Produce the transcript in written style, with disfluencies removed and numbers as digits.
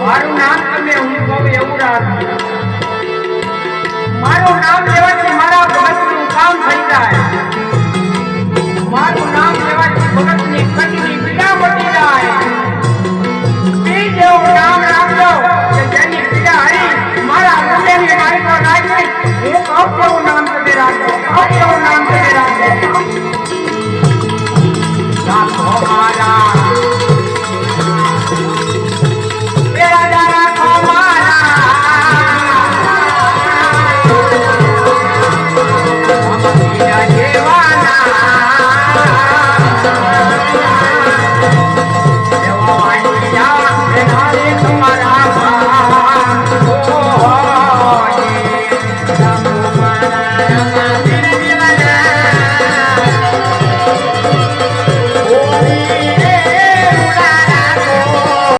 મારું નામ તમે હું કહું એવું રાખજો. મારું નામ લેવાથી મારા ભગતનું કામ થઈ જાય. મારું નામ લેવાથી ભગતની કટી